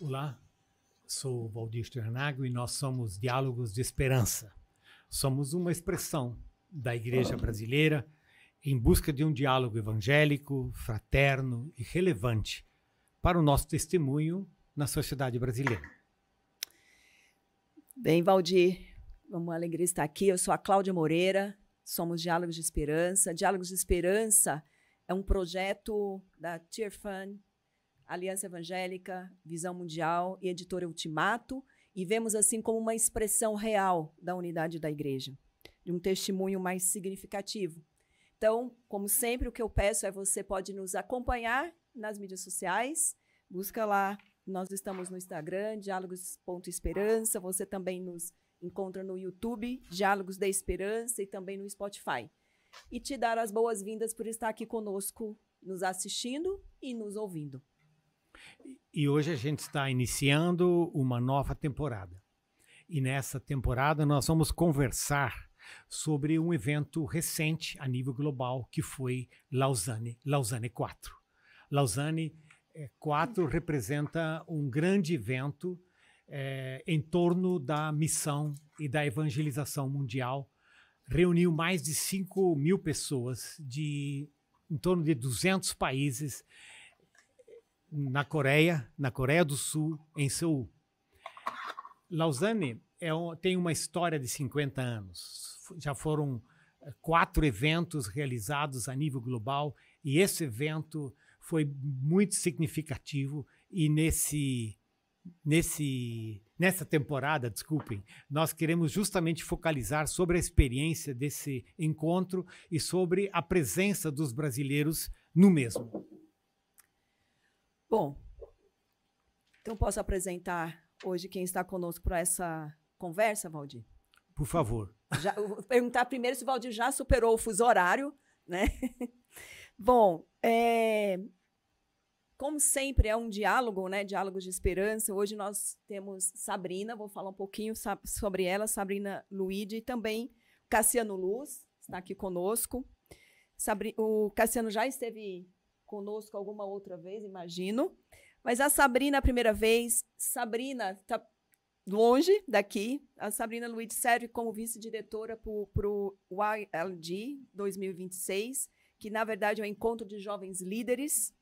Olá, sou Valdir Sternhagen e nós somos Diálogos de Esperança. Somos uma expressão da Igreja brasileira em busca de um diálogo evangélico, fraterno e relevante para o nosso testemunho na sociedade brasileira. Bem, Valdir, uma alegria estar aqui. Eu sou a Cláudia Moreira, somos Diálogos de Esperança. Diálogos de Esperança é um projeto da Tear Fund, Aliança Evangélica, Visão Mundial e Editora Ultimato, e vemos assim como uma expressão real da unidade da igreja, de um testemunho mais significativo. Então, como sempre, o que eu peço é você pode nos acompanhar nas mídias sociais, busca lá, nós estamos no Instagram, diálogos.esperança, você também nos encontra no YouTube, Diálogos da Esperança, e também no Spotify. E te dar as boas-vindas por estar aqui conosco, nos assistindo e nos ouvindo. E hoje a gente está iniciando uma nova temporada. E nessa temporada nós vamos conversar sobre um evento recente a nível global, que foi Lausanne 4. Lausanne 4 representa um grande evento em torno da missão e da evangelização mundial. Reuniu mais de 5.000 pessoas em torno de 200 países na Coreia do Sul, em Seul. Lausanne tem uma história de 50 anos. Já foram 4 eventos realizados a nível global e esse evento foi muito significativo e nessa temporada, desculpem, nós queremos justamente focalizar sobre a experiência desse encontro e sobre a presença dos brasileiros no mesmo. Bom, então posso apresentar hoje quem está conosco para essa conversa, Valdir? Por favor. Eu vou perguntar primeiro se o Valdir já superou o fuso horário, né? Bom, como sempre é um diálogo, né? Diálogos de Esperança. Hoje nós temos Sabrina, vou falar um pouquinho sobre ela, Sabrina Luide, e também Cassiano Luz, está aqui conosco. O Cassiano já esteve conosco alguma outra vez, imagino. Mas a Sabrina, a primeira vez, Sabrina está longe daqui. A Sabrina Luide serve como vice-diretora para o YLD 2026, que, na verdade, é um encontro de jovens líderes,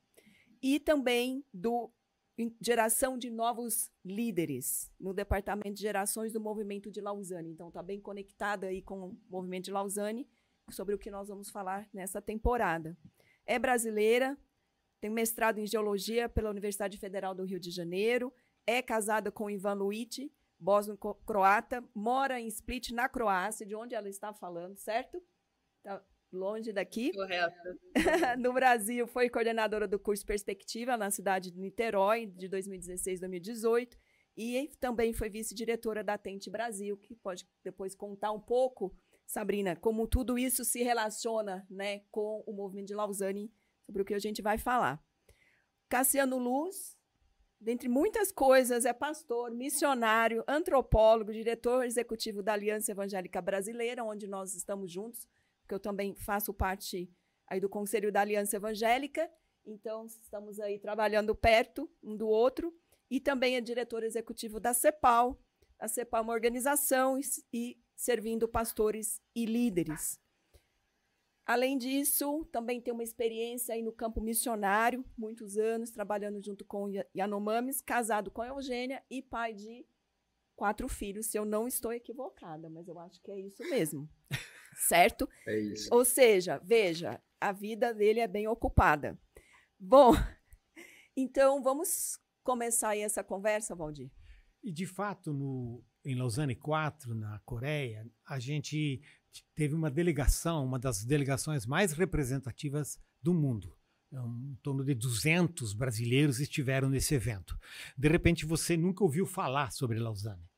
e também do Geração de Novos Líderes, no Departamento de Gerações do Movimento de Lausanne. Então, está bem conectada aí com o Movimento de Lausanne, sobre o que nós vamos falar nessa temporada. É brasileira, tem mestrado em Geologia pela Universidade Federal do Rio de Janeiro, é casada com Ivan Luici, bósnio-croata, mora em Split, na Croácia, de onde ela está falando, certo? Está longe daqui. Correto. No Brasil, foi coordenadora do curso Perspectiva, na cidade de Niterói, de 2016 a 2018, e também foi vice-diretora da Tente Brasil, que pode depois contar um pouco, Sabrina, como tudo isso se relaciona, né, com o movimento de Lausanne, sobre o que a gente vai falar. Cassiano Luz, dentre muitas coisas, é pastor, missionário, antropólogo, diretor executivo da Aliança Evangélica Brasileira, onde nós estamos juntos, porque eu também faço parte aí do Conselho da Aliança Evangélica, então estamos aí trabalhando perto um do outro, e também é diretor executivo da CEPAL. A CEPAL é uma organização e servindo pastores e líderes. Além disso, também tem uma experiência aí no campo missionário, muitos anos, trabalhando junto com Yanomamis, casado com a Eugênia e pai de 4 filhos, se eu não estou equivocada, mas eu acho que é isso mesmo, certo? É isso. Ou seja, veja, a vida dele é bem ocupada. Bom, então vamos começar aí essa conversa, Valdir. E, de fato, em Lausanne 4, na Coreia, a gente teve uma delegação, uma das delegações mais representativas do mundo. Em torno de 200 brasileiros estiveram nesse evento. De repente, você nunca ouviu falar sobre Lausanne.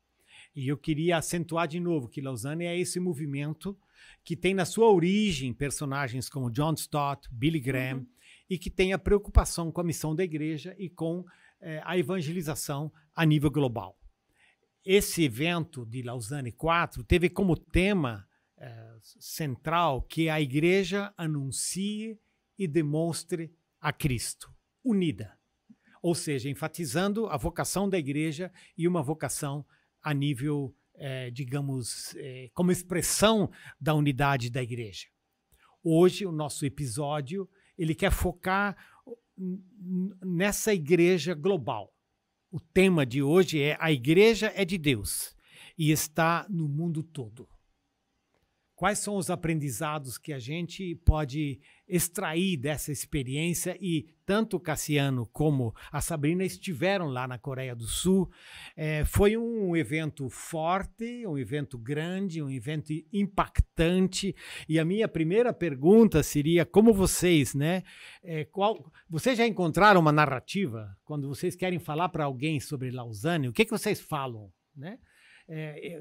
E eu queria acentuar de novo que Lausanne é esse movimento que tem na sua origem personagens como John Stott, Billy Graham, e que tem a preocupação com a missão da igreja e com a evangelização a nível global. Esse evento de Lausanne 4 teve como tema central que a igreja anuncie e demonstre a Cristo, unida. ou seja, enfatizando a vocação da igreja e uma vocação a nível, digamos, como expressão da unidade da igreja. Hoje, o nosso episódio, ele quer focar nessa igreja global. O tema de hoje é: a igreja é de Deus e está no mundo todo. Quais são os aprendizados que a gente pode extrair dessa experiência? E tanto o Cassiano como a Sabrina estiveram lá na Coreia do Sul. Foi um evento forte, um evento grande, um evento impactante. E a minha primeira pergunta seria: como vocês, né? Vocês já encontraram uma narrativa? Quando vocês querem falar para alguém sobre Lausanne, o que vocês falam, né?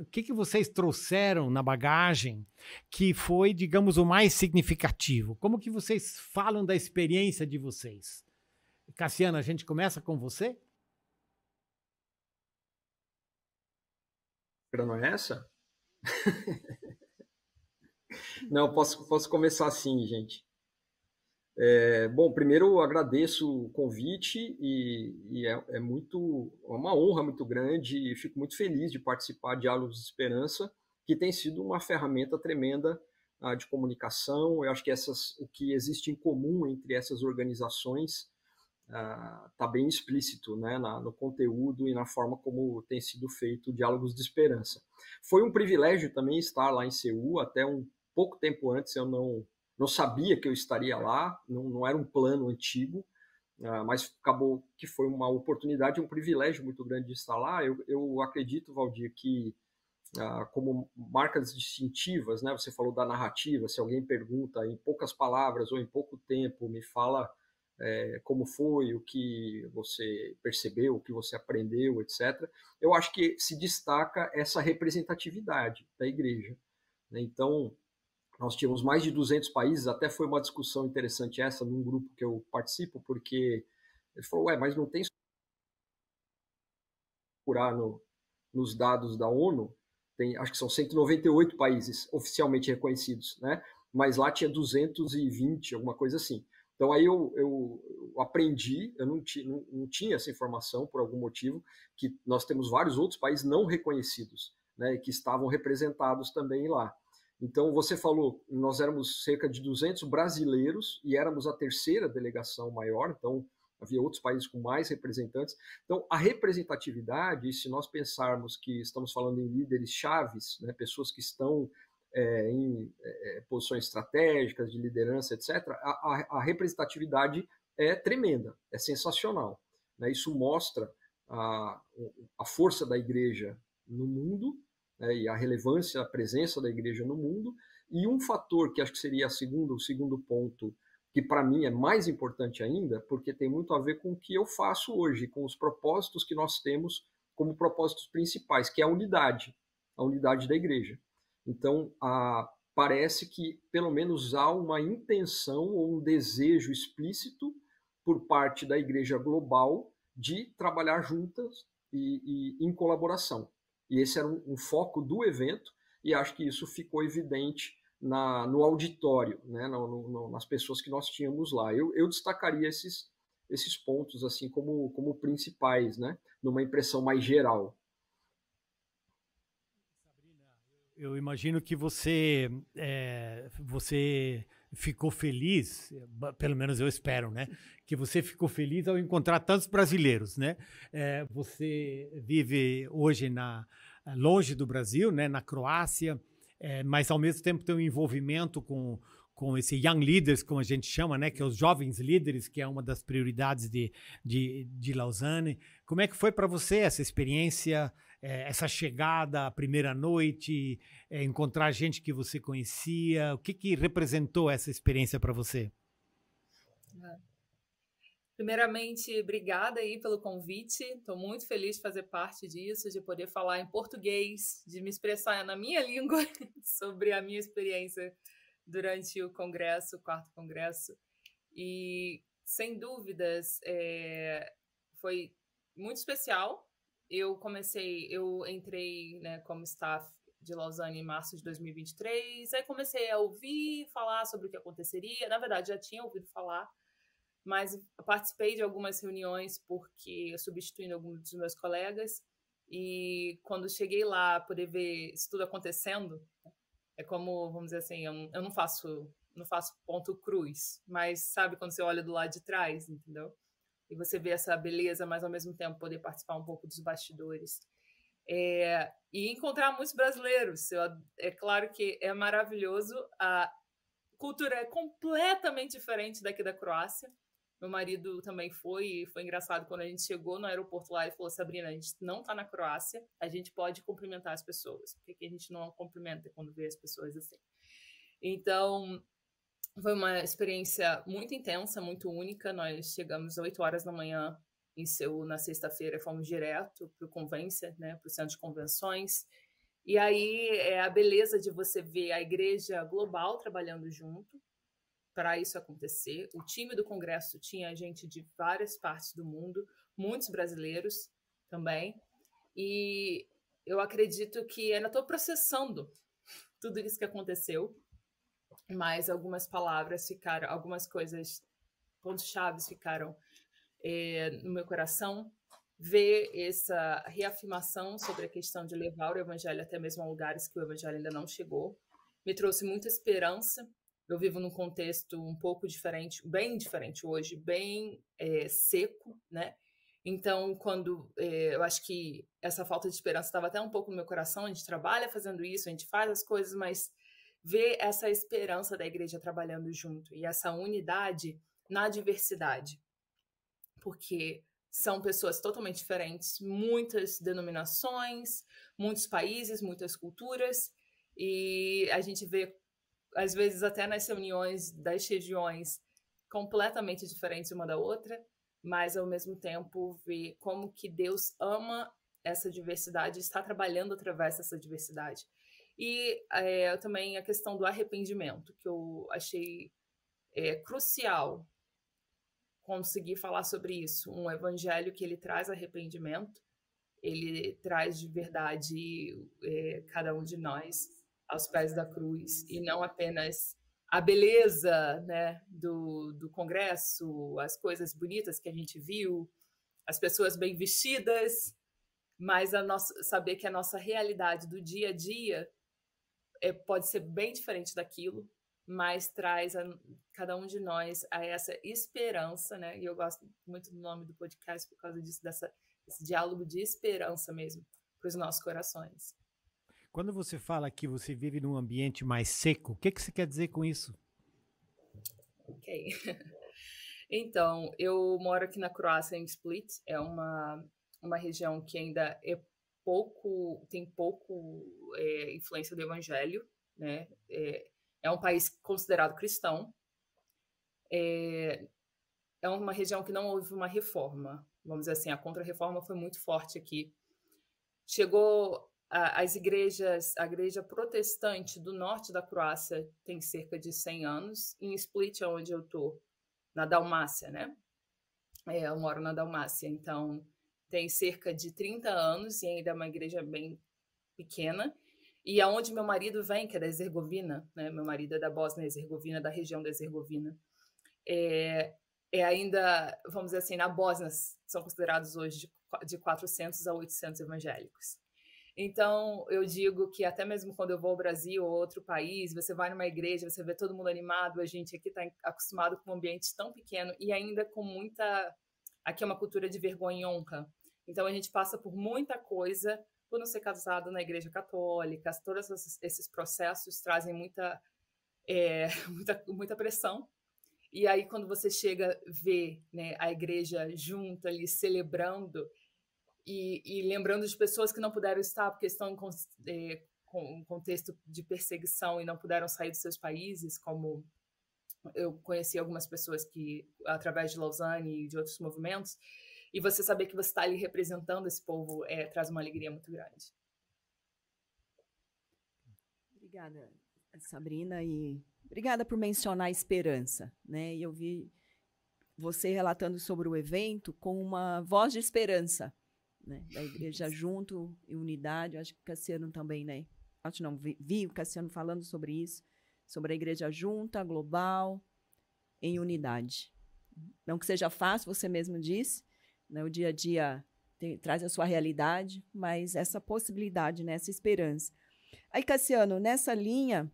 O que vocês trouxeram na bagagem que foi, digamos, o mais significativo? Como que vocês falam da experiência de vocês? Cassiano, a gente começa com você? Não é essa? Não, posso começar assim, gente. Bom, primeiro eu agradeço o convite e é uma honra muito grande e fico muito feliz de participar de Diálogos de Esperança, que tem sido uma ferramenta tremenda de comunicação. Eu acho que o que existe em comum entre essas organizações está bem explícito, né, no conteúdo e na forma como tem sido feito Diálogos de Esperança. Foi um privilégio também estar lá em Seul. Até um pouco tempo antes eu não sabia que eu estaria lá, não era um plano antigo, mas acabou que foi uma oportunidade, um privilégio muito grande de estar lá. Eu acredito, Valdir, que como marcas distintivas, né, você falou da narrativa, se alguém pergunta em poucas palavras ou em pouco tempo, me fala como foi, o que você percebeu, o que você aprendeu, etc. Eu acho que se destaca essa representatividade da igreja, né? Então, nós tínhamos mais de 200 países, até foi uma discussão interessante essa num grupo que eu participo, porque ele falou, mas não tem procurar nos dados da ONU, acho que são 198 países oficialmente reconhecidos, né? Mas lá tinha 220, alguma coisa assim. Então aí eu aprendi, eu não tinha essa informação por algum motivo, que nós temos vários outros países não reconhecidos, né, que estavam representados também lá. Então, você falou, nós éramos cerca de 200 brasileiros e éramos a terceira delegação maior, então havia outros países com mais representantes. Então, a representatividade, se nós pensarmos que estamos falando em líderes chaves, né, pessoas que estão em posições estratégicas, de liderança, etc., a representatividade é tremenda, é sensacional, né? Isso mostra a força da igreja no mundo, e a relevância, a presença da igreja no mundo. E um fator que acho que seria o segundo ponto, que para mim é mais importante ainda, porque tem muito a ver com o que eu faço hoje, com os propósitos que nós temos como propósitos principais, que é a unidade da igreja. Então, parece que pelo menos há uma intenção ou um desejo explícito por parte da igreja global de trabalhar juntas e em colaboração. E esse era um foco do evento, e acho que isso ficou evidente no auditório, né, nas pessoas que nós tínhamos lá. Eu destacaria esses pontos assim como principais, né, numa impressão mais geral. Sabrina, eu imagino que você ficou feliz, pelo menos eu espero, né? Que você ficou feliz ao encontrar tantos brasileiros, né? Você vive hoje longe do Brasil, né? Na Croácia, mas ao mesmo tempo tem um envolvimento com esse Young Leaders, como a gente chama, né? Que é os jovens líderes, que é uma das prioridades de Lausanne. Como é que foi para você essa experiência, essa chegada, a primeira noite, encontrar gente que você conhecia? O que representou essa experiência para você? Primeiramente, obrigada aí pelo convite. Estou muito feliz de fazer parte disso, de poder falar em português, de me expressar na minha língua sobre a minha experiência durante o congresso, o 4º congresso. E, sem dúvidas, foi muito especial. Eu entrei, né, como staff de Lausanne em março de 2023, aí comecei a ouvir falar sobre o que aconteceria. Na verdade, já tinha ouvido falar, mas participei de algumas reuniões porque eu substituindo alguns dos meus colegas, e quando cheguei lá, poder ver isso tudo acontecendo, é como, vamos dizer assim, eu não faço ponto cruz, mas sabe quando você olha do lado de trás, entendeu? E você vê essa beleza, mas ao mesmo tempo poder participar um pouco dos bastidores. E encontrar muitos brasileiros. É claro que é maravilhoso. A cultura é completamente diferente daqui da Croácia. Meu marido também foi, e foi engraçado quando a gente chegou no aeroporto lá e falou: Sabrina, a gente não está na Croácia, a gente pode cumprimentar as pessoas. Por que a gente não cumprimenta quando vê as pessoas assim? Então, foi uma experiência muito intensa, muito única. Nós chegamos às 8 horas da manhã em Seul na sexta-feira, fomos direto para o Convência, né, para o centro de convenções. E aí é a beleza de você ver a igreja global trabalhando junto para isso acontecer. O time do Congresso tinha gente de várias partes do mundo, muitos brasileiros também. E eu acredito que ainda estou processando tudo isso que aconteceu, mas algumas palavras ficaram, algumas coisas, pontos-chave ficaram no meu coração. Ver essa reafirmação sobre a questão de levar o evangelho até mesmo a lugares que o evangelho ainda não chegou, me trouxe muita esperança. Eu vivo num contexto um pouco diferente, bem diferente hoje, bem seco, né? Então, quando eu acho que essa falta de esperança estava até um pouco no meu coração, a gente trabalha fazendo isso, a gente faz as coisas, mas ver essa esperança da igreja trabalhando junto e essa unidade na diversidade, porque são pessoas totalmente diferentes, muitas denominações, muitos países, muitas culturas, e a gente vê, às vezes, até nas reuniões das regiões completamente diferentes uma da outra, mas, ao mesmo tempo, ver como que Deus ama essa diversidade e está trabalhando através dessa diversidade. E também a questão do arrependimento, que eu achei crucial conseguir falar sobre isso. Um evangelho que ele traz arrependimento, ele traz de verdade cada um de nós aos pés da cruz, e não apenas a beleza, né, do Congresso, as coisas bonitas que a gente viu, as pessoas bem vestidas, mas saber que a nossa realidade do dia a dia pode ser bem diferente daquilo, mas traz cada um de nós a essa esperança, né? E eu gosto muito do nome do podcast por causa disso, desse diálogo de esperança mesmo para os nossos corações. Quando você fala que você vive num ambiente mais seco, o que você quer dizer com isso? Ok. Então, eu moro aqui na Croácia, em Split. É uma região que ainda tem pouco influência do evangelho, né? É um país considerado cristão. É uma região que não houve uma reforma. Vamos dizer assim, a contra-reforma foi muito forte aqui. Chegou as igrejas, a igreja protestante do norte da Croácia tem cerca de 100 anos. Em Split, onde eu estou, na Dalmácia, né? Eu moro na Dalmácia, então tem cerca de 30 anos e ainda é uma igreja bem pequena. E aonde meu marido vem, que é da Herzegovina, né? Meu marido é da Bósnia e Herzegovina, da região da Herzegovina. Ainda, vamos dizer assim, na Bósnia são considerados hoje de 400 a 800 evangélicos. Então, eu digo que até mesmo quando eu vou ao Brasil ou outro país, você vai numa igreja, você vê todo mundo animado, a gente aqui está acostumado com um ambiente tão pequeno e ainda com muita... Aqui é uma cultura de vergonha e honra. Então, a gente passa por muita coisa por não ser casado na igreja católica. Todos esses processos trazem muita pressão. E aí, quando você chega ver, né, a igreja junta ali, celebrando e lembrando de pessoas que não puderam estar porque estão com um contexto de perseguição e não puderam sair dos seus países, como eu conheci algumas pessoas que, através de Lausanne e de outros movimentos, e você saber que você está ali representando esse povo traz uma alegria muito grande. Obrigada, Sabrina, e obrigada por mencionar a esperança, né? E eu vi você relatando sobre o evento com uma voz de esperança, né? Da igreja junto e unidade. Eu acho que o Cassiano também, né? Acho não, vi o Cassiano falando sobre isso, sobre a igreja junta, global, em unidade. Não que seja fácil, você mesmo disse, né? O dia a dia traz a sua realidade, mas essa possibilidade, né? Essa esperança. Aí, Cassiano, nessa linha,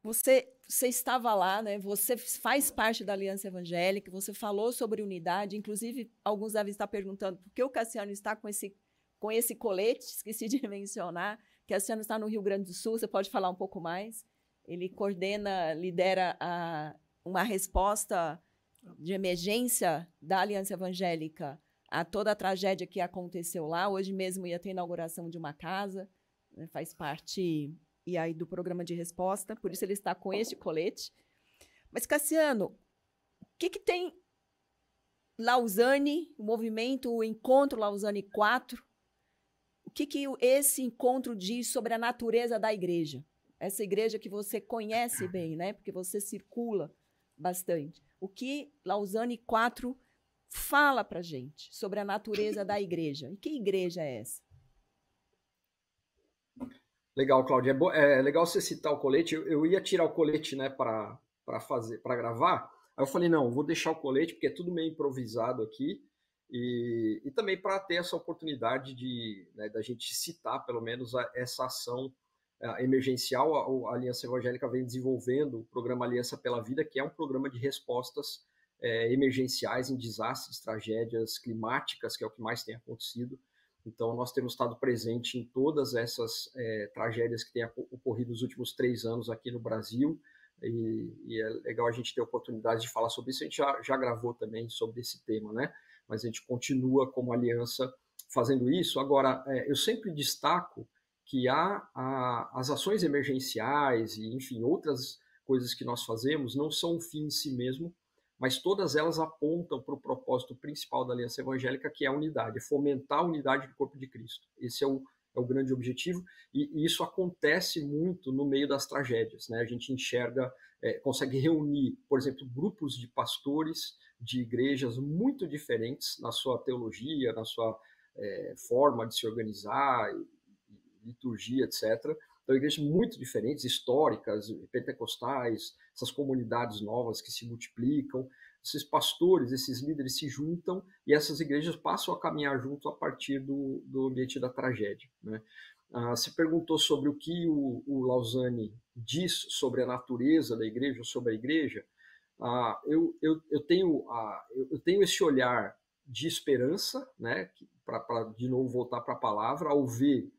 você estava lá, né? Você faz parte da Aliança Evangélica, você falou sobre unidade, inclusive alguns devem estar perguntando por que o Cassiano está com esse colete, esqueci de mencionar. Cassiano está no Rio Grande do Sul, você pode falar um pouco mais? Ele lidera uma resposta de emergência da Aliança Evangélica a toda a tragédia que aconteceu lá. Hoje mesmo ia ter inauguração de uma casa, né, faz parte do programa de resposta, por isso ele está com este colete. Mas, Cassiano, o que tem Lausanne, o movimento, o Encontro Lausanne 4, o que esse encontro diz sobre a natureza da igreja? Essa igreja que você conhece bem, né? Porque você circula bastante. O que Lausanne 4 fala para a gente sobre a natureza da igreja? E que igreja é essa? Legal, Cláudia. É legal você citar o colete. Eu ia tirar o colete, né, para gravar. Aí eu falei, não, vou deixar o colete, porque é tudo meio improvisado aqui. E também para ter essa oportunidade da gente citar, pelo menos, essa ação emergencial. A Aliança Evangélica vem desenvolvendo o programa Aliança pela Vida, que é um programa de respostas emergenciais em desastres, tragédias climáticas, que é o que mais tem acontecido. Então, nós temos estado presente em todas essas tragédias que têm ocorrido nos últimos 3 anos aqui no Brasil, e é legal a gente ter a oportunidade de falar sobre isso. A gente já gravou também sobre esse tema, né? Mas a gente continua como aliança fazendo isso. Agora, eu sempre destaco que as ações emergenciais e, enfim, outras coisas que nós fazemos não são um fim em si mesmo, mas todas elas apontam para o propósito principal da Aliança Evangélica, que é a unidade, fomentar a unidade do corpo de Cristo. Esse é o grande objetivo, e isso acontece muito no meio das tragédias, né? A gente enxerga, consegue reunir, por exemplo, grupos de pastores de igrejas muito diferentes na sua teologia, na sua forma de se organizar, liturgia, etc. Então, igrejas muito diferentes, históricas, pentecostais, essas comunidades novas que se multiplicam, esses pastores, esses líderes se juntam e essas igrejas passam a caminhar junto a partir do ambiente da tragédia, né? Você perguntou sobre o que o Lausanne diz sobre a natureza da igreja, sobre a igreja. Eu tenho esse olhar de esperança, né, para de novo voltar para a palavra, ao ver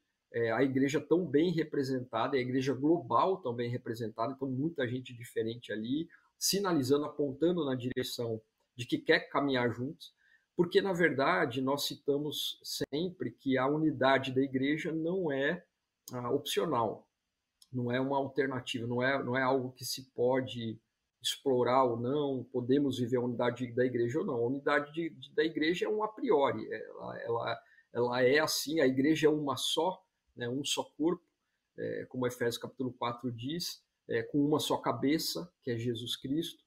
a igreja tão bem representada, a igreja global tão bem representada, então muita gente diferente ali, sinalizando, apontando na direção de que quer caminhar juntos, porque, na verdade, nós citamos sempre que a unidade da igreja não é opcional, não é uma alternativa, não é algo que se pode explorar ou não, podemos viver a unidade da igreja ou não. A unidade da igreja é um a priori, ela é assim, a igreja é uma só, né, um só corpo, como Efésios capítulo 4 diz, com uma só cabeça, que é Jesus Cristo,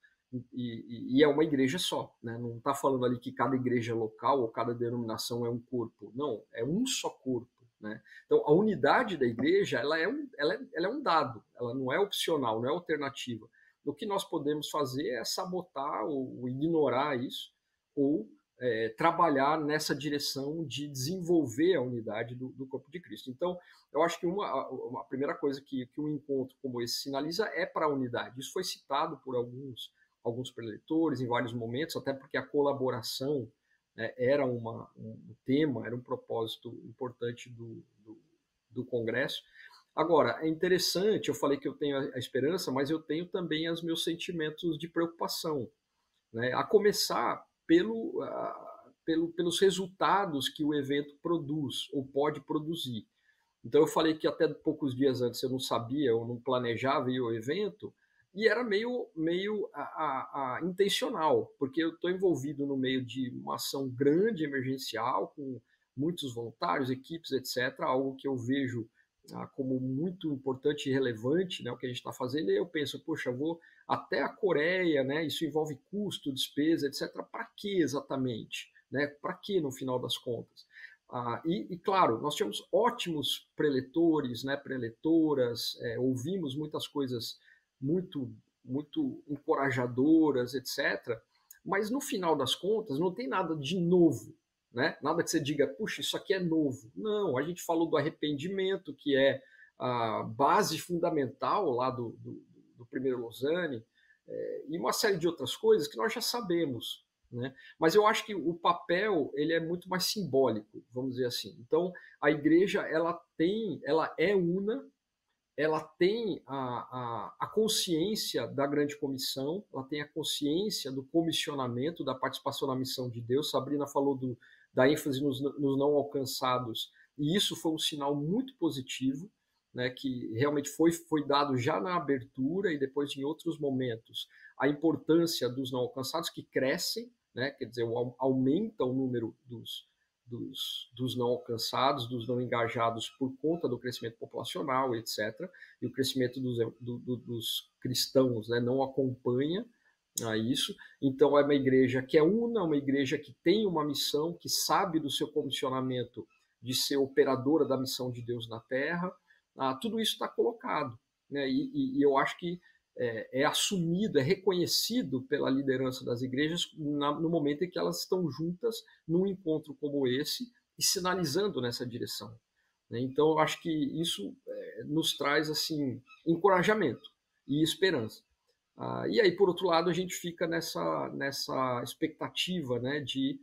e é uma igreja só, né? Não está falando ali que cada igreja local ou cada denominação é um corpo, não, é um só corpo, né? Então, a unidade da igreja ela é um dado, ela não é opcional, não é alternativa. O que nós podemos fazer é sabotar ou ignorar isso, ou trabalhar nessa direção de desenvolver a unidade do corpo de Cristo. Então, eu acho que uma primeira coisa que um encontro como esse sinaliza é para a unidade. Isso foi citado por alguns preletores em vários momentos, até porque a colaboração, né, era um tema, era um propósito importante do Congresso. Agora, é interessante, eu falei que eu tenho a esperança, mas eu tenho também os meus sentimentos de preocupação, né? A começar pelos resultados que o evento produz ou pode produzir. Então, eu falei que até poucos dias antes eu não sabia ou não planejava ir ao evento, e era meio intencional, porque eu estou envolvido no meio de uma ação grande, emergencial, com muitos voluntários, equipes, etc., algo que eu vejo como muito importante e relevante, né, o que a gente está fazendo, e eu penso, poxa, eu vou até a Coreia, né, isso envolve custo, despesa, etc., para que exatamente? Né, para que, no final das contas? Claro, nós tínhamos ótimos preletores, né, preletoras, ouvimos muitas coisas muito muito encorajadoras, etc. Mas no final das contas não tem nada de novo, né? Nada que você diga, puxa, isso aqui é novo. Não, a gente falou do arrependimento, que é a base fundamental lá do primeiro Lausanne, e uma série de outras coisas que nós já sabemos, né? Mas eu acho que o papel ele é muito mais simbólico, vamos dizer assim. Então, a igreja ela é una, ela tem a consciência da grande comissão, ela tem a consciência do comissionamento, da participação na missão de Deus. Sabrina falou da ênfase nos não alcançados, e isso foi um sinal muito positivo, né, que realmente foi dado já na abertura e depois em outros momentos, a importância dos não alcançados que crescem, né, quer dizer, aumenta o número dos não alcançados, dos não engajados por conta do crescimento populacional, etc. E o crescimento dos cristãos, né, não acompanha a isso. Então é uma igreja que é una, uma igreja que tem uma missão, que sabe do seu comissionamento de ser operadora da missão de Deus na Terra. Tudo isso está colocado, né? E eu acho que é assumido, é reconhecido pela liderança das igrejas no momento em que elas estão juntas num encontro como esse e sinalizando nessa direção, né? Então eu acho que isso nos traz assim encorajamento e esperança. E aí, por outro lado, a gente fica nessa expectativa, né, de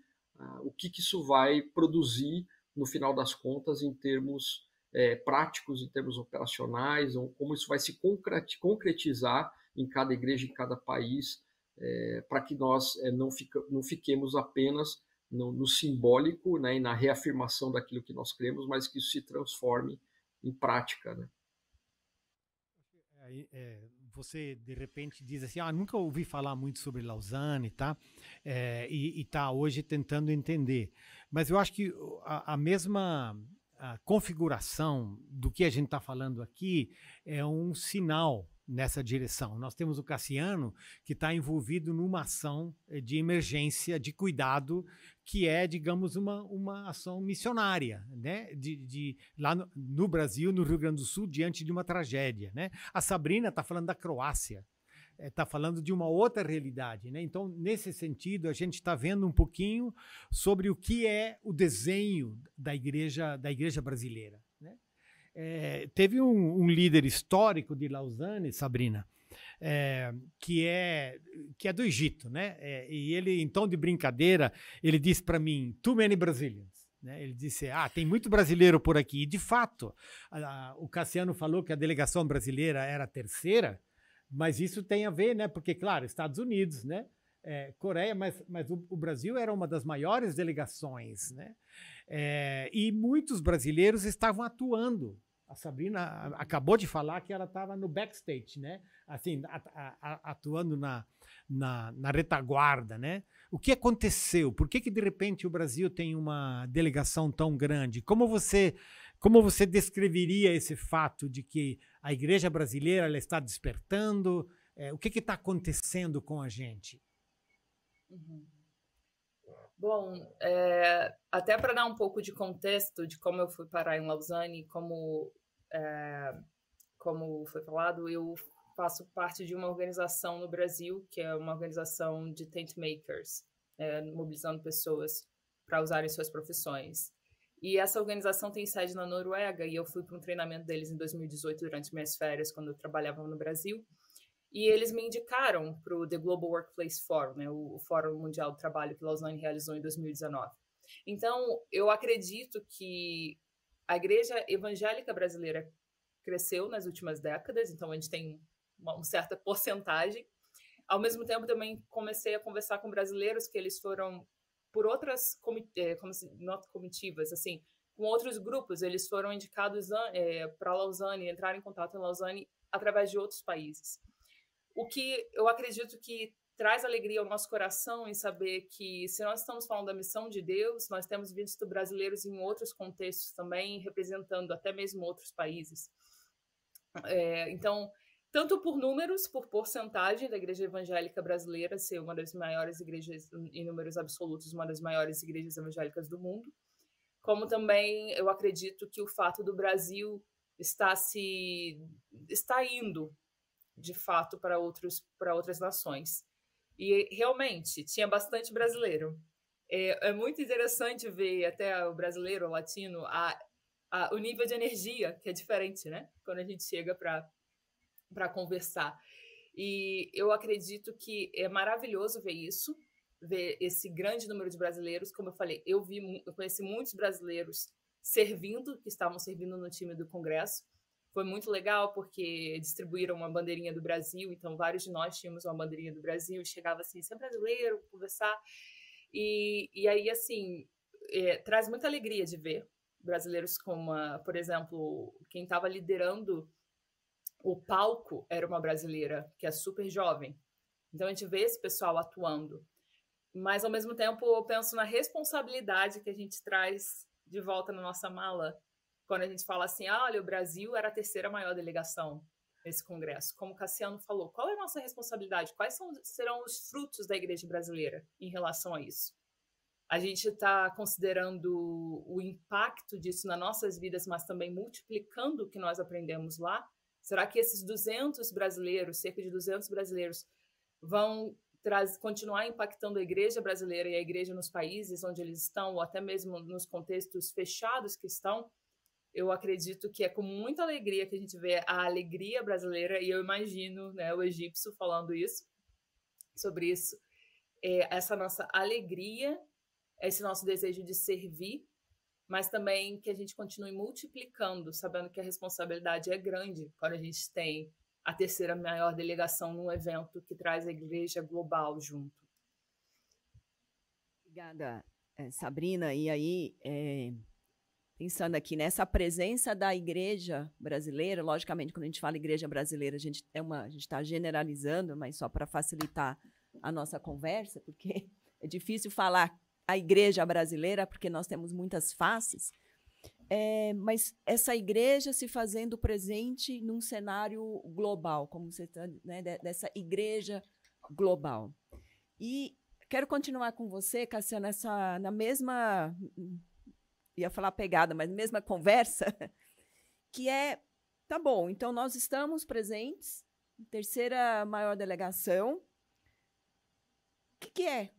o que isso vai produzir no final das contas em termos práticos, em termos operacionais, ou como isso vai se concretizar em cada igreja, em cada país, para que nós não fiquemos apenas no simbólico, né, e na reafirmação daquilo que nós cremos, mas que isso se transforme em prática, né? Você de repente diz assim, nunca ouvi falar muito sobre Lausanne, tá? E está hoje tentando entender. Mas eu acho que a mesma configuração do que a gente está falando aqui é um sinal nessa direção. Nós temos o Cassiano, que está envolvido numa ação de emergência, de cuidado, que é, digamos, uma ação missionária, né? Lá no Brasil, no Rio Grande do Sul, diante de uma tragédia, né? A Sabrina está falando da Croácia, está falando de uma outra realidade, né? Então, nesse sentido, a gente está vendo um pouquinho sobre o que é o desenho da igreja brasileira, né? Teve um líder histórico de Lausanne, Sabrina, que é do Egito, né? E ele, em tom de brincadeira, ele disse para mim, "Too many Brazilians." Né? Ele disse, tem muito brasileiro por aqui. E, de fato, o Cassiano falou que a delegação brasileira era a terceira, mas isso tem a ver, né? Porque, claro, Estados Unidos, né? Coreia, mas o Brasil era uma das maiores delegações, né? E muitos brasileiros estavam atuando. A Sabrina acabou de falar que ela estava no backstage, né? Assim, atuando na retaguarda, né? O que aconteceu? Por que de repente o Brasil tem uma delegação tão grande? Como você descreveria esse fato de que a igreja brasileira ela está despertando? O que está acontecendo com a gente? Uhum. Bom, até para dar um pouco de contexto de como eu fui parar em Lausanne, como foi falado, eu faço parte de uma organização no Brasil, que é uma organização de tent makers, mobilizando pessoas para usarem suas profissões. E essa organização tem sede na Noruega, e eu fui para um treinamento deles em 2018, durante minhas férias, quando eu trabalhava no Brasil. E eles me indicaram para o The Global Workplace Forum, né, o Fórum Mundial do Trabalho que Lausanne realizou em 2019. Então, eu acredito que a igreja evangélica brasileira cresceu nas últimas décadas, então a gente tem uma certa porcentagem. Ao mesmo tempo, também comecei a conversar com brasileiros que eles foram por outras comitivas, assim, com outros grupos, eles foram indicados para Lausanne, entraram em contato em Lausanne através de outros países. O que eu acredito que traz alegria ao nosso coração em saber que, se nós estamos falando da missão de Deus, nós temos visto brasileiros em outros contextos também, representando até mesmo outros países. Então, tanto por números, por porcentagem da igreja evangélica brasileira ser uma das maiores igrejas, em números absolutos, uma das maiores igrejas evangélicas do mundo, como também eu acredito que o fato do Brasil está indo de fato, para outras nações. E realmente tinha bastante brasileiro. É muito interessante ver até o brasileiro, o latino, o nível de energia que é diferente, né? Quando a gente chega para conversar. E eu acredito que é maravilhoso ver isso, ver esse grande número de brasileiros. Como eu falei, eu conheci muitos brasileiros que estavam servindo no time do Congresso. Foi muito legal porque distribuíram uma bandeirinha do Brasil, então vários de nós tínhamos uma bandeirinha do Brasil, e chegava assim, você é brasileiro, conversar. E aí, assim, traz muita alegria de ver brasileiros como, por exemplo, quem estava liderando o palco era uma brasileira, que é super jovem. Então, a gente vê esse pessoal atuando. Mas, ao mesmo tempo, eu penso na responsabilidade que a gente traz de volta na nossa mala, quando a gente fala assim, olha, o Brasil era a terceira maior delegação nesse congresso. Como o Cassiano falou, qual é a nossa responsabilidade? Quais serão os frutos da igreja brasileira em relação a isso? A gente está considerando o impacto disso nas nossas vidas, mas também multiplicando o que nós aprendemos lá? Será que esses 200 brasileiros, cerca de 200 brasileiros, vão continuar impactando a igreja brasileira e a igreja nos países onde eles estão, ou até mesmo nos contextos fechados que estão? Eu acredito que é com muita alegria que a gente vê a alegria brasileira, e eu imagino, né, o egípcio falando sobre isso, essa nossa alegria, esse nosso desejo de servir, mas também que a gente continue multiplicando, sabendo que a responsabilidade é grande quando a gente tem a terceira maior delegação num evento que traz a igreja global junto. Obrigada, Sabrina. E aí, pensando aqui nessa presença da igreja brasileira, logicamente, quando a gente fala igreja brasileira, a gente está generalizando, mas só para facilitar a nossa conversa, porque é difícil falar a igreja brasileira, porque nós temos muitas faces, mas essa igreja se fazendo presente num cenário global, como você está, né, dessa igreja global. E quero continuar com você, Cassiano, na mesma, ia falar pegada, mas mesma conversa, que tá bom, então nós estamos presentes, terceira maior delegação.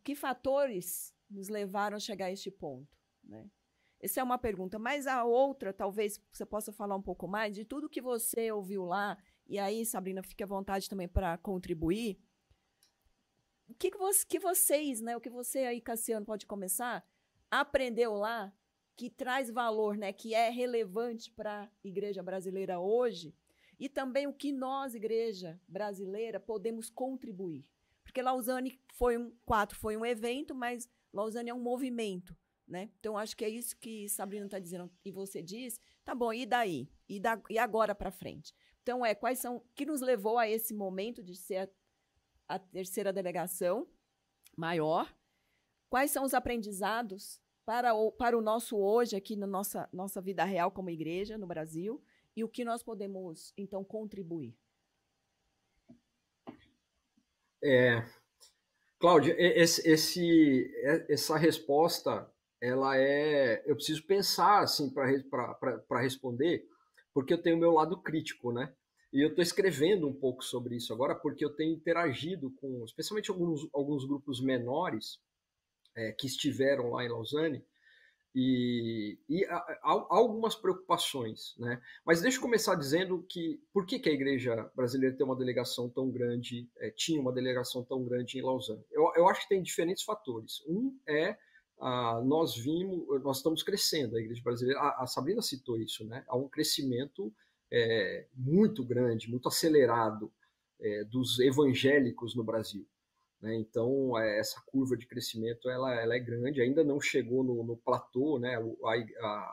Que fatores nos levaram a chegar a este ponto, né? Essa é uma pergunta, mas a outra, talvez você possa falar um pouco mais de tudo que você ouviu lá, e aí, Sabrina, fique à vontade também para contribuir. O que vocês, né, o que você aí, Cassiano, pode começar, aprendeu lá, que traz valor, né, que é relevante para a igreja brasileira hoje, e também o que nós, igreja brasileira, podemos contribuir. Porque Lausanne foi um evento, mas Lausanne é um movimento, né? Então, acho que é isso que Sabrina está dizendo, e você diz, tá bom, e daí? E agora para frente? Então, quais são, que nos levou a esse momento de ser a terceira delegação maior? Quais são os aprendizados para o nosso hoje, aqui na nossa vida real como igreja no Brasil, e o que nós podemos, então, contribuir? Cláudia, essa resposta, eu preciso pensar assim para responder, porque eu tenho o meu lado crítico, né? E eu estou escrevendo um pouco sobre isso agora, porque eu tenho interagido com, especialmente alguns grupos menores que estiveram lá em Lausanne, e há algumas preocupações, né? Mas deixa eu começar dizendo por que a igreja brasileira tem uma delegação tão grande, tinha uma delegação tão grande em Lausanne. Eu acho que tem diferentes fatores. Nós estamos crescendo, a igreja brasileira, a Sabrina citou isso, né? Há um crescimento muito grande, muito acelerado dos evangélicos no Brasil. Então, essa curva de crescimento ela é grande, ainda não chegou no platô, né?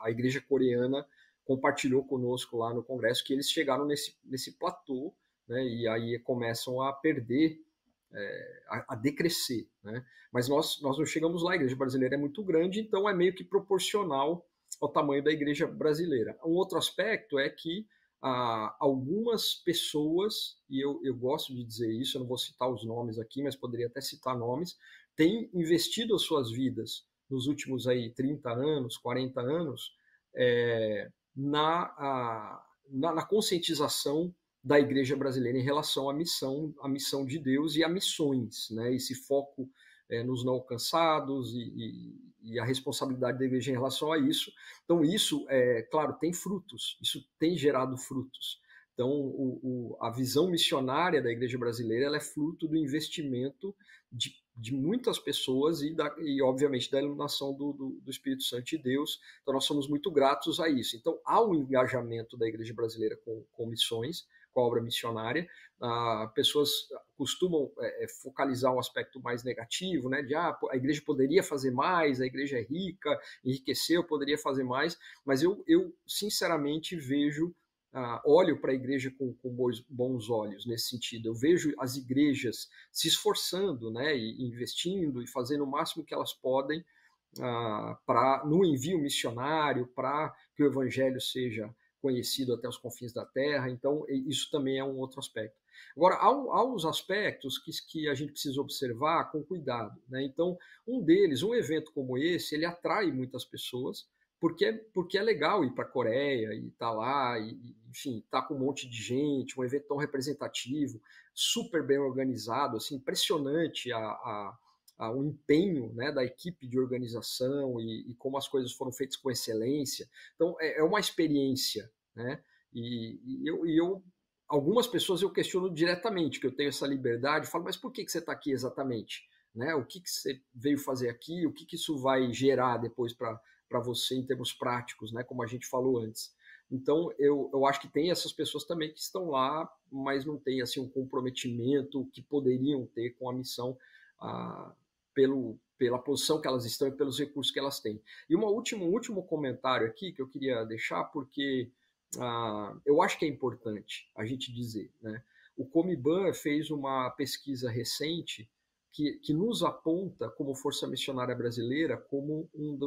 A igreja coreana compartilhou conosco lá no congresso que eles chegaram nesse platô, né? E aí começam a perder, a decrescer, né? Mas nós não chegamos lá, a igreja brasileira é muito grande, então é meio que proporcional ao tamanho da igreja brasileira. Um outro aspecto é que algumas pessoas, e eu gosto de dizer isso, eu não vou citar os nomes aqui, mas poderia até citar nomes, têm investido as suas vidas nos últimos 30 anos, 40 anos, na conscientização da Igreja Brasileira em relação à missão de Deus e a missões, né? Esse foco nos não alcançados e a responsabilidade da Igreja em relação a isso. Então, isso, claro, tem frutos, isso tem gerado frutos. Então, a visão missionária da Igreja Brasileira ela é fruto do investimento de muitas pessoas e, obviamente, da iluminação do Espírito Santo de Deus. Então, nós somos muito gratos a isso. Então, há um engajamento da Igreja Brasileira com missões, com a obra missionária. Pessoas costumam focalizar um aspecto mais negativo, né? A igreja poderia fazer mais, a igreja é rica, enriqueceu, poderia fazer mais, mas eu sinceramente olho para a igreja com bons olhos nesse sentido. Eu vejo as igrejas se esforçando, né, e investindo e fazendo o máximo que elas podem no envio missionário, para que o evangelho seja conhecido até os confins da terra. Então, isso também é um outro aspecto. Agora, há uns aspectos que a gente precisa observar com cuidado, né? Então, um evento como esse, ele atrai muitas pessoas, porque é legal ir para a Coreia e estar lá, enfim, estar com um monte de gente, um evento tão representativo, super bem organizado, assim, impressionante o empenho, né, da equipe de organização e como as coisas foram feitas com excelência. Então, é uma experiência, né? Algumas pessoas eu questiono diretamente, que eu tenho essa liberdade, falo, mas por que você está aqui exatamente? Né? O que você veio fazer aqui? O que isso vai gerar depois para você em termos práticos, né? Como a gente falou antes. Então, eu acho que tem essas pessoas também que estão lá, mas não têm assim, um comprometimento que poderiam ter com a missão pela posição que elas estão e pelos recursos que elas têm. E um último comentário aqui que eu queria deixar, porque eu acho que é importante a gente dizer, né? O Comiban fez uma pesquisa recente que nos aponta como Força Missionária Brasileira como uma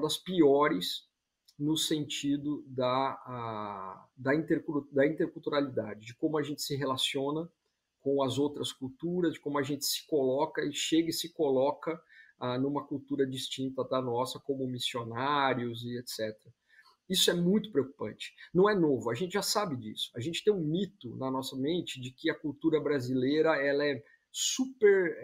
das piores no sentido da interculturalidade, de como a gente se relaciona com as outras culturas, de como a gente se coloca e chega e se coloca numa cultura distinta da nossa, como missionários e etc. Isso é muito preocupante. Não é novo, a gente já sabe disso. A gente tem um mito na nossa mente de que a cultura brasileira ela é super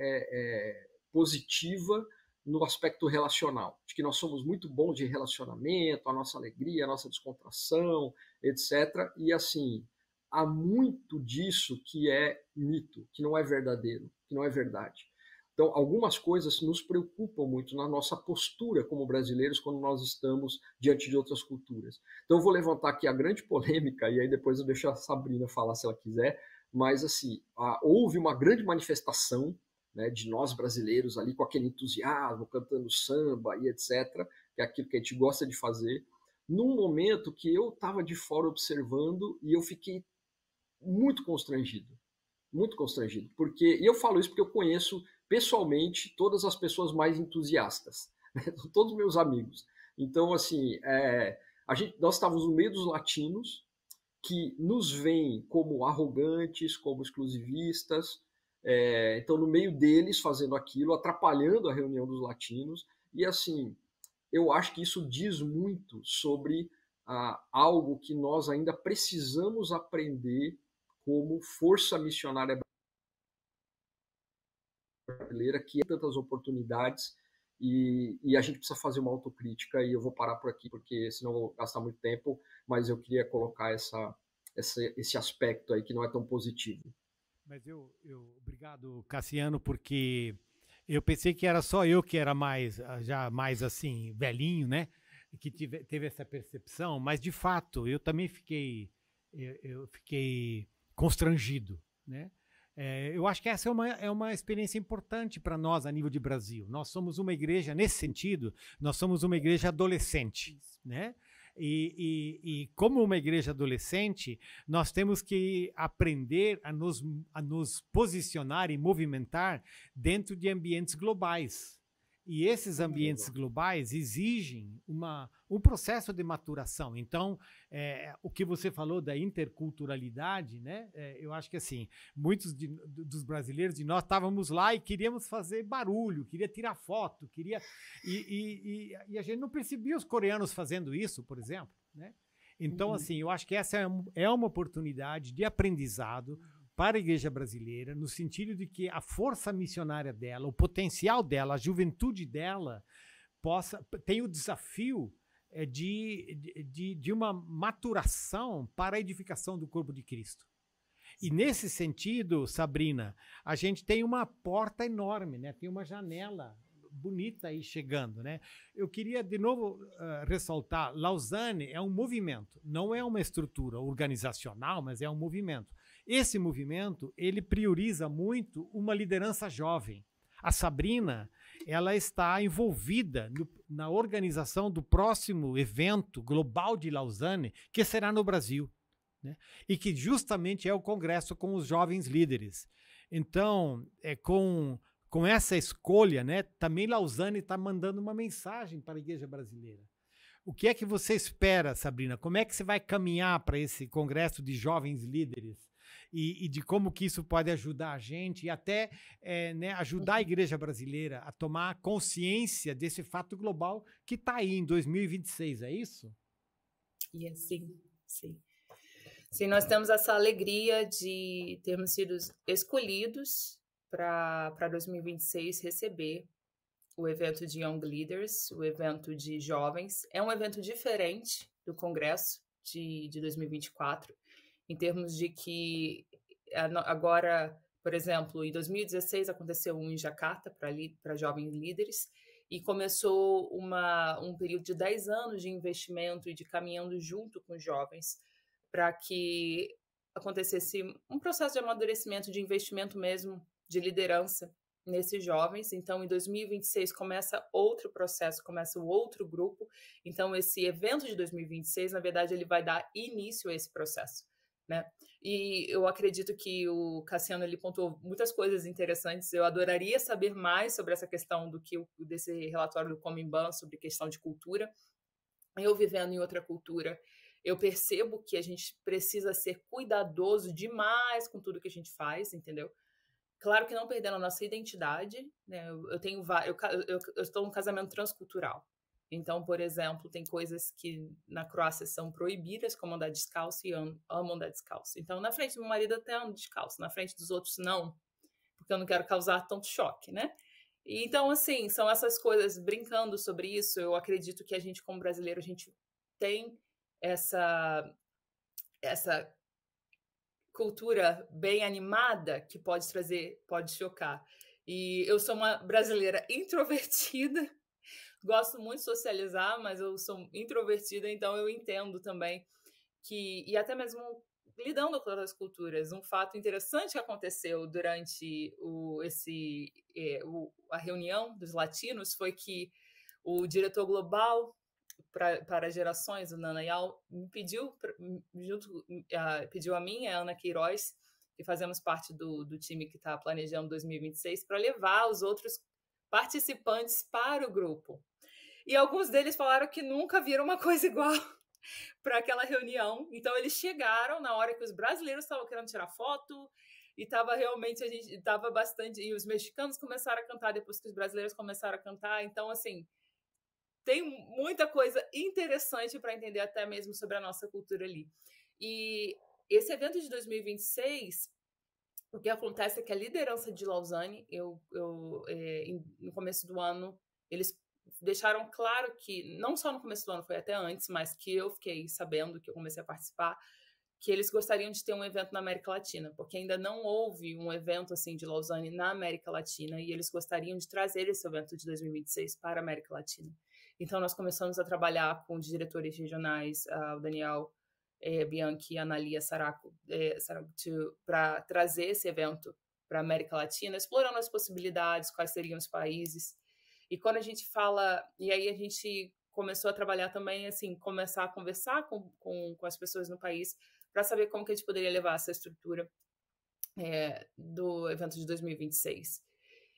positiva no aspecto relacional, de que nós somos muito bons de relacionamento, a nossa alegria, a nossa descontração, etc. E assim, há muito disso que é mito, que não é verdadeiro, que não é verdade. Então, algumas coisas nos preocupam muito na nossa postura como brasileiros quando nós estamos diante de outras culturas. Então, eu vou levantar aqui a grande polêmica, e aí depois eu deixo a Sabrina falar se ela quiser, mas assim, houve uma grande manifestação, né, de nós brasileiros ali com aquele entusiasmo, cantando samba e etc., que é aquilo que a gente gosta de fazer, num momento que eu estava de fora observando e eu fiquei muito constrangido, e eu falo isso porque eu conheço pessoalmente todas as pessoas mais entusiastas, né? Todos meus amigos. Então, assim, nós estávamos no meio dos latinos, que nos veem como arrogantes, como exclusivistas, então no meio deles fazendo aquilo, atrapalhando a reunião dos latinos, e assim, eu acho que isso diz muito sobre algo que nós ainda precisamos aprender como força missionária brasileira, que tem tantas oportunidades, e a gente precisa fazer uma autocrítica, e eu vou parar por aqui, porque senão eu vou gastar muito tempo, mas eu queria colocar esse aspecto aí que não é tão positivo. Mas obrigado, Cassiano, porque eu pensei que era só eu que era já mais assim, velhinho, né? Que teve essa percepção, mas de fato eu também fiquei constrangido, né? Eu acho que essa é uma experiência importante para nós a nível de Brasil. Nós somos uma igreja, nesse sentido, nós somos uma igreja adolescente, né? E como uma igreja adolescente, nós temos que aprender a nos posicionar e movimentar dentro de ambientes globais. E esses ambientes globais exigem um processo de maturação. Então, o que você falou da interculturalidade, né? Eu acho que assim, muitos dos brasileiros de nós estávamos lá e queríamos fazer barulho, queria tirar foto, e a gente não percebia os coreanos fazendo isso, por exemplo, né? Então, assim, eu acho que essa é uma oportunidade de aprendizado para a igreja brasileira, no sentido de que a força missionária dela, o potencial dela, a juventude dela, tem o desafio de uma maturação para a edificação do corpo de Cristo. E nesse sentido, Sabrina, a gente tem uma porta enorme, né? Tem uma janela bonita aí chegando, né? Eu queria de novo ressaltar, Lausanne é um movimento, não é uma estrutura organizacional, mas é um movimento. Esse movimento, ele prioriza muito uma liderança jovem. A Sabrina, ela está envolvida na organização do próximo evento global de Lausanne, que será no Brasil, né? E que justamente é o congresso com os jovens líderes. Então, com essa escolha, né, também Lausanne está mandando uma mensagem para a igreja brasileira. O que é que você espera, Sabrina? Como é que você vai caminhar para esse congresso de jovens líderes? E de como que isso pode ajudar a gente e até né, ajudar a igreja brasileira a tomar consciência desse fato global que está aí em 2026, é isso? Sim, sim. Sim, nós temos essa alegria de termos sido escolhidos para 2026 receber o evento de Young Leaders, o evento de jovens. É um evento diferente do Congresso de 2024, em termos de que agora, por exemplo, em 2016 aconteceu um em Jacarta para jovens líderes e começou um período de 10 anos de investimento e de caminhando junto com os jovens para que acontecesse um processo de amadurecimento, de investimento mesmo, de liderança nesses jovens. Então, em 2026 começa outro processo, começa o outro grupo. Então, esse evento de 2026, na verdade, ele vai dar início a esse processo, né? E eu acredito que o Cassiano ele pontuou muitas coisas interessantes. Eu adoraria saber mais sobre essa questão desse relatório do Cominban sobre questão de cultura. Eu vivendo em outra cultura, eu percebo que a gente precisa ser cuidadoso demais com tudo que a gente faz, entendeu? Claro que não perdendo a nossa identidade, né? Eu estou num casamento transcultural. Então, por exemplo, tem coisas que na Croácia são proibidas, como andar descalço, e amo andar descalço. Então, na frente do meu marido até ando descalço, na frente dos outros não, porque eu não quero causar tanto choque, né? E, então, assim, são essas coisas, brincando sobre isso, eu acredito que a gente, como brasileiro, a gente tem essa cultura bem animada que pode chocar. E eu sou uma brasileira introvertida, gosto muito de socializar, mas eu sou introvertida, então eu entendo também e até mesmo lidando com outras culturas, um fato interessante que aconteceu durante a reunião dos latinos foi que o diretor global para gerações, o Nana Yao, me pediu a mim, a Ana Queiroz, que fazemos parte do time que está planejando 2026, para levar os outros participantes para o grupo. E alguns deles falaram que nunca viram uma coisa igual para aquela reunião. Então, eles chegaram na hora que os brasileiros estavam querendo tirar foto e estava realmente, a gente estava bastante... E os mexicanos começaram a cantar depois que os brasileiros começaram a cantar. Então, assim, tem muita coisa interessante para entender até mesmo sobre a nossa cultura ali. E esse evento de 2026, o que acontece é que a liderança de Lausanne, no começo do ano, eles deixaram claro que, não só no começo do ano, foi até antes, mas que eu fiquei sabendo, que eu comecei a participar, que eles gostariam de ter um evento na América Latina, porque ainda não houve um evento assim de Lausanne na América Latina, e eles gostariam de trazer esse evento de 2026 para a América Latina. Então, nós começamos a trabalhar com os diretores regionais, o Daniel Bianchi e a Analia Saraco, para trazer esse evento para a América Latina, explorando as possibilidades, quais seriam os países. E quando a gente fala... E aí a gente começou a trabalhar também, assim, começar a conversar com as pessoas no país para saber como que a gente poderia levar essa estrutura do evento de 2026.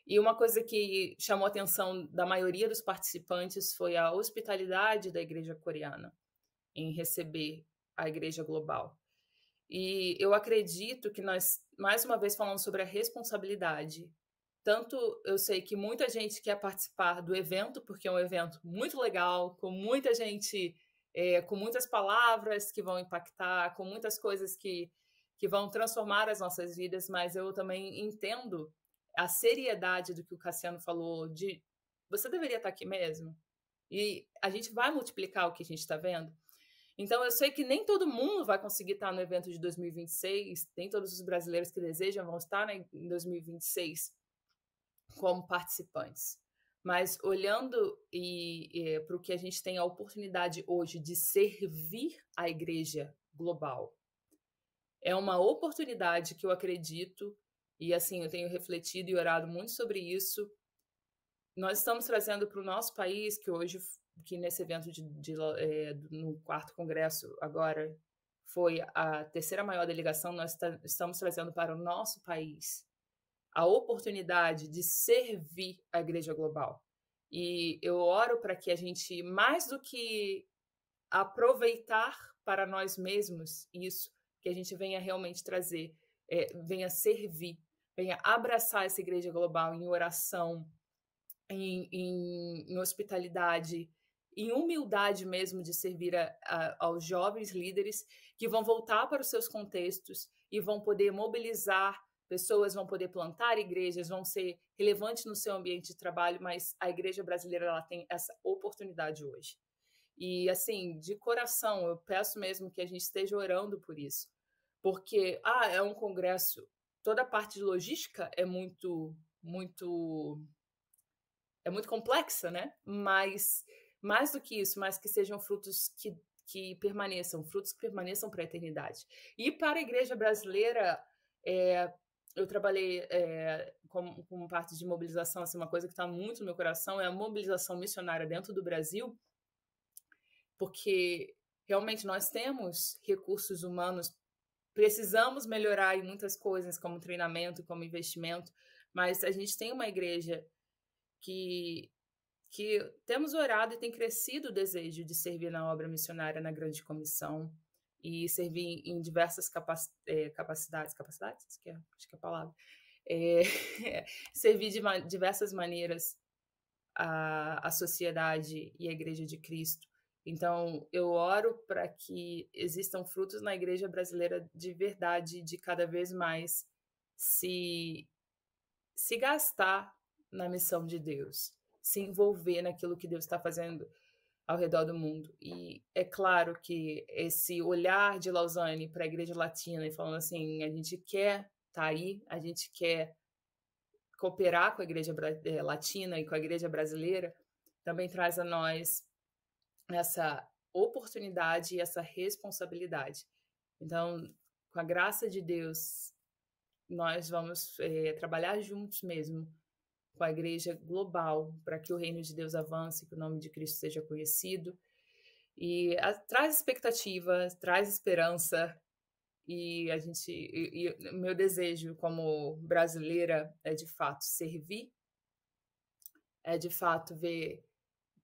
E uma coisa que chamou a atenção da maioria dos participantes foi a hospitalidade da igreja coreana em receber a igreja global. E eu acredito que nós, mais uma vez, falando sobre a responsabilidade, tanto eu sei que muita gente quer participar do evento, porque é um evento muito legal, com muita gente com muitas palavras que vão impactar, com muitas coisas que vão transformar as nossas vidas, mas eu também entendo a seriedade do que o Cassiano falou, de você deveria estar aqui mesmo, e a gente vai multiplicar o que a gente está vendo. Então, eu sei que nem todo mundo vai conseguir estar no evento de 2026, nem todos os brasileiros que desejam vão estar em 2026 como participantes. Mas olhando para o que a gente tem a oportunidade hoje de servir a igreja global, é uma oportunidade que eu acredito, e assim, eu tenho refletido e orado muito sobre isso. Nós estamos trazendo para o nosso país, que hoje, que nesse evento no 4º Congresso agora, foi a 3ª maior delegação, nós estamos trazendo para o nosso país a oportunidade de servir a igreja global. E eu oro para que a gente, mais do que aproveitar para nós mesmos isso, que a gente venha realmente trazer, venha servir, venha abraçar essa igreja global em oração, em hospitalidade, em humildade mesmo de servir aos jovens líderes que vão voltar para os seus contextos e vão poder mobilizar pessoas, vão poder plantar igrejas, vão ser relevantes no seu ambiente de trabalho, mas a igreja brasileira ela tem essa oportunidade hoje. E, assim, de coração, eu peço mesmo que a gente esteja orando por isso. Porque, é um congresso, toda a parte de logística é muito complexa, né? Mas, mais do que isso, mas que sejam frutos que permaneçam para a eternidade. E para a igreja brasileira, eu trabalhei como parte de mobilização, assim, uma coisa que está muito no meu coração é a mobilização missionária dentro do Brasil, porque realmente nós temos recursos humanos, precisamos melhorar em muitas coisas, como treinamento, como investimento, mas a gente tem uma igreja que temos orado e tem crescido o desejo de servir na obra missionária na Grande Comissão e servir em diversas capacidades, acho que é a palavra, servir de diversas maneiras a sociedade e a Igreja de Cristo. Então, eu oro para que existam frutos na igreja brasileira de verdade, de cada vez mais se gastar na missão de Deus, se envolver naquilo que Deus está fazendo ao redor do mundo. E é claro que esse olhar de Lausanne para a igreja latina e falando assim, a gente quer estar aí, a gente quer cooperar com a igreja latina e com a igreja brasileira, também traz a nós essa oportunidade e essa responsabilidade. Então, com a graça de Deus, nós vamos trabalhar juntos mesmo com a igreja global para que o reino de Deus avance, que o nome de Cristo seja conhecido. E traz expectativa, traz esperança. E meu desejo como brasileira é de fato servir, é de fato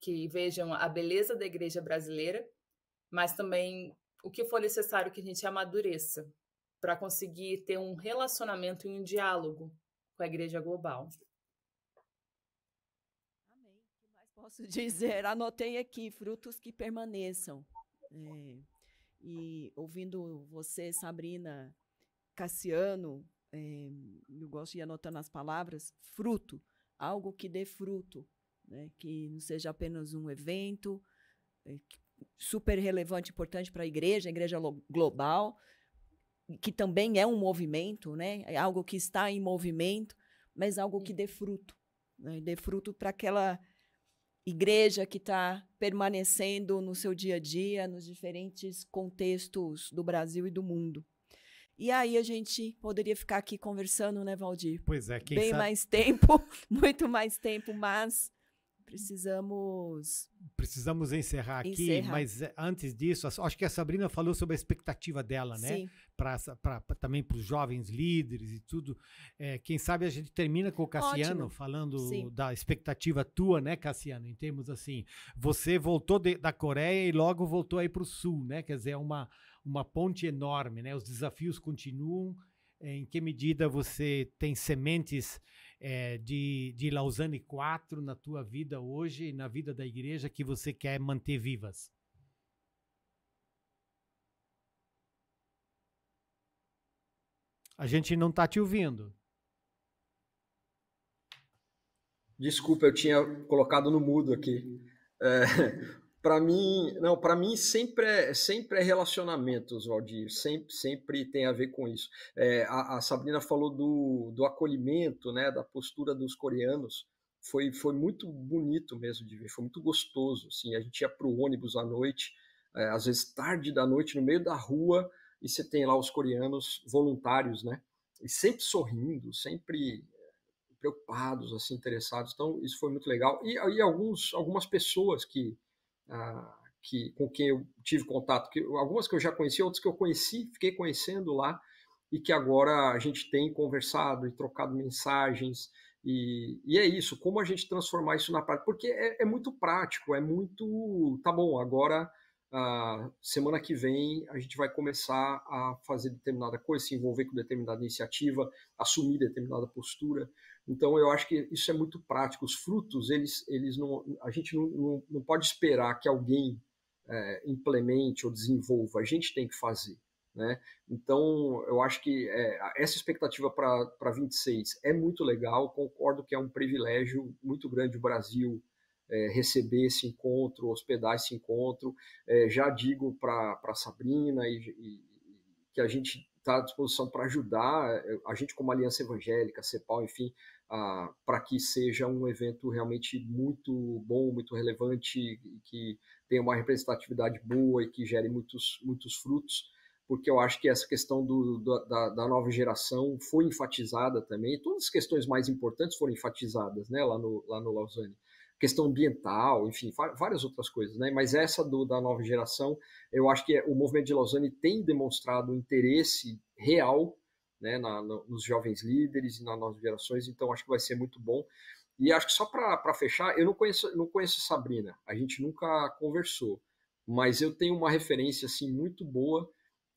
que vejam a beleza da igreja brasileira, mas também o que for necessário que a gente amadureça para conseguir ter um relacionamento e um diálogo com a igreja global. Amém. O que mais posso dizer? Anotei aqui, frutos que permaneçam. E ouvindo você, Sabrina, Cassiano, eu gosto de ir anotando as palavras, fruto, algo que dê fruto. Né, que não seja apenas um evento super relevante, importante para a igreja global, que também é um movimento, né, é algo que está em movimento, mas algo que dê fruto, né, dê fruto para aquela igreja que está permanecendo no seu dia a dia, nos diferentes contextos do Brasil e do mundo. E aí a gente poderia ficar aqui conversando, né, Valdir? Pois é, bem sabe... mais tempo, muito mais tempo, mas precisamos encerrar aqui, mas antes disso, acho que a Sabrina falou sobre a expectativa dela, né? Também para os jovens líderes e tudo. Quem sabe a gente termina com o Cassiano falando da expectativa tua, né, Cassiano? Em termos assim, você voltou da Coreia e logo voltou aí para o Sul, né? Quer dizer, é uma ponte enorme, né? Os desafios continuam. Em que medida você tem sementes de Lausanne 4 na tua vida hoje e na vida da igreja que você quer manter vivas? A gente não está te ouvindo. Desculpa, eu tinha colocado no mudo aqui. Para mim sempre é relacionamentos, Valdir, sempre tem a ver com isso. A Sabrina falou do acolhimento, né, da postura dos coreanos, foi muito bonito mesmo de ver, foi muito gostoso, assim, a gente ia para o ônibus à noite, às vezes tarde da noite, no meio da rua, e você tem lá os coreanos voluntários, né, e sempre sorrindo, sempre preocupados, assim, interessados. Então, isso foi muito legal. E algumas pessoas com quem eu tive contato, algumas que eu já conheci, outras que eu conheci, fiquei conhecendo lá, e que agora a gente tem conversado e trocado mensagens. E é isso, como a gente transformar isso na prática, porque é muito prático, é muito... Tá bom, agora... semana que vem a gente vai começar a fazer determinada coisa, se envolver com determinada iniciativa, assumir determinada postura. Então eu acho que isso é muito prático. Os frutos, eles não, a gente não pode esperar que alguém implemente ou desenvolva, a gente tem que fazer, né? Então eu acho que essa expectativa para 26 é muito legal, concordo que é um privilégio muito grande o Brasil receber esse encontro, hospedar esse encontro. Já digo para a Sabrina que a gente está à disposição para ajudar, a gente como Aliança Evangélica, CEPAL, enfim, para que seja um evento realmente muito bom, muito relevante, que tenha uma representatividade boa e que gere muitos frutos, porque eu acho que essa questão da nova geração foi enfatizada também, todas as questões mais importantes foram enfatizadas, né, lá no Lausanne. Questão ambiental, enfim, várias outras coisas, né? Mas essa da nova geração, eu acho que o movimento de Lausanne tem demonstrado um interesse real, né, nos jovens líderes e nas novas gerações, então acho que vai ser muito bom. E acho que só para fechar, eu não conheço Sabrina, a gente nunca conversou, mas eu tenho uma referência assim muito boa,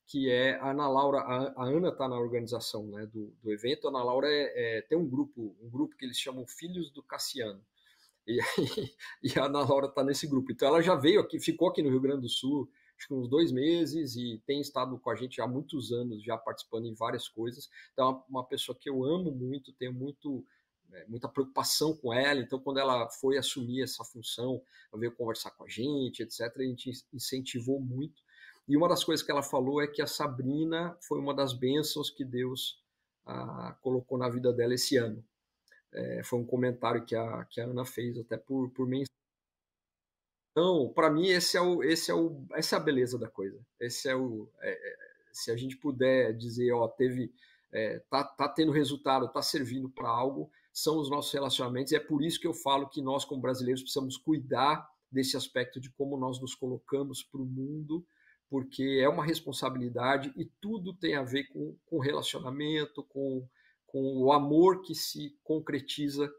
que é a Ana Laura. A Ana está na organização, né, do evento. A Ana Laura tem um grupo que eles chamam Filhos do Cassiano. E a Ana Laura está nesse grupo. Então ela já veio aqui, ficou aqui no Rio Grande do Sul, acho que uns 2 meses, e tem estado com a gente há muitos anos, já participando em várias coisas. Então é uma pessoa que eu amo muito, tenho muita preocupação com ela. Então quando ela foi assumir essa função, ela veio conversar com a gente, etc., a gente incentivou muito. E uma das coisas que ela falou é que a Sabrina foi uma das bênçãos que Deus colocou na vida dela esse ano. Foi um comentário que a Ana fez até por mensagem. Então, para mim, essa é a beleza da coisa. Se a gente puder dizer, tá tendo resultado, tá servindo para algo, são os nossos relacionamentos. E é por isso que eu falo que nós, como brasileiros, precisamos cuidar desse aspecto de como nós nos colocamos para o mundo, porque é uma responsabilidade e tudo tem a ver com relacionamento, com o amor que se concretiza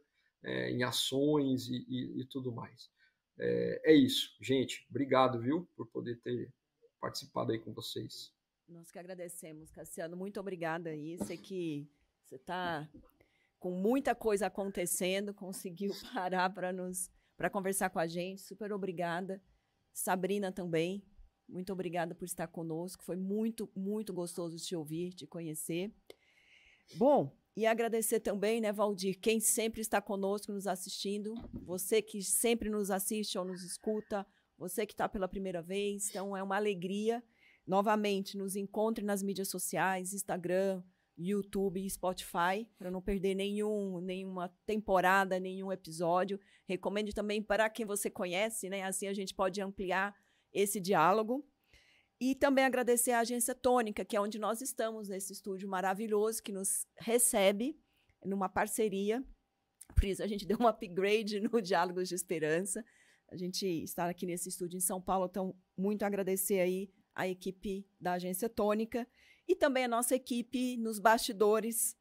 em ações e tudo mais. É isso, gente. Obrigado, viu, por poder ter participado aí com vocês. Nós que agradecemos, Cassiano. Muito obrigada aí. Sei que você está com muita coisa acontecendo, conseguiu parar para conversar com a gente. Super obrigada. Sabrina também. Muito obrigada por estar conosco. Foi muito, muito gostoso te ouvir, te conhecer. Bom, e agradecer também, né, Valdir, quem sempre está conosco, nos assistindo, você que sempre nos assiste ou nos escuta, você que está pela primeira vez, então é uma alegria. Novamente, nos encontre nas mídias sociais, Instagram, YouTube e Spotify, para não perder nenhuma temporada, nenhum episódio. Recomende também para quem você conhece, né? Assim a gente pode ampliar esse diálogo. E também agradecer à Agência Tônica, que é onde nós estamos, nesse estúdio maravilhoso, que nos recebe numa parceria. Por isso, a gente deu um upgrade no Diálogos de Esperança. A gente está aqui nesse estúdio em São Paulo, então, muito agradecer aí a equipe da Agência Tônica e também a nossa equipe nos bastidores,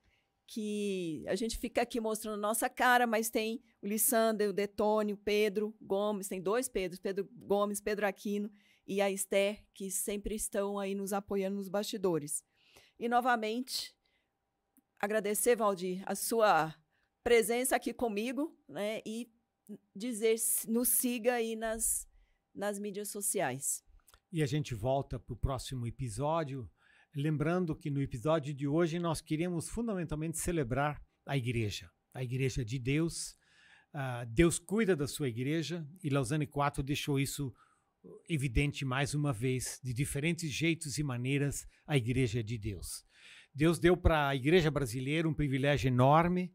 que a gente fica aqui mostrando a nossa cara, mas tem o Lissander, o Detone, o Pedro Gomes, tem 2 Pedros, Pedro Gomes, Pedro Aquino, e a Esther, que sempre estão aí nos apoiando nos bastidores. E, novamente, agradecer, Valdir, a sua presença aqui comigo, né, e dizer, nos siga aí nas mídias sociais. E a gente volta para o próximo episódio lembrando que no episódio de hoje nós queremos fundamentalmente celebrar a igreja de Deus. Deus cuida da sua igreja e Lausanne 4 deixou isso evidente mais uma vez, de diferentes jeitos e maneiras, a igreja de Deus. Deus deu para a igreja brasileira um privilégio enorme,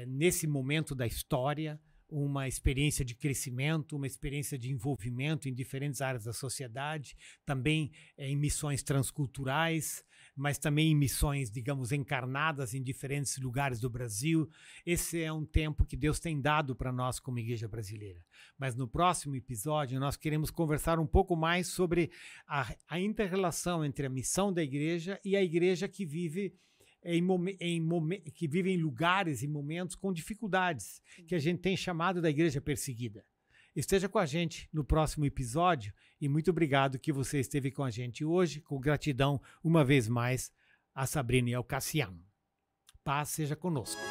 nesse momento da história, uma experiência de crescimento, uma experiência de envolvimento em diferentes áreas da sociedade, também em missões transculturais, mas também em missões, digamos, encarnadas em diferentes lugares do Brasil. Esse é um tempo que Deus tem dado para nós como igreja brasileira. Mas no próximo episódio nós queremos conversar um pouco mais sobre a inter-relação entre a missão da igreja e a igreja que vive em lugares e momentos com dificuldades, que a gente tem chamado da igreja perseguida. Esteja com a gente no próximo episódio e muito obrigado que você esteve com a gente hoje, com gratidão uma vez mais a Sabrina e ao Cassiano. Paz seja conosco.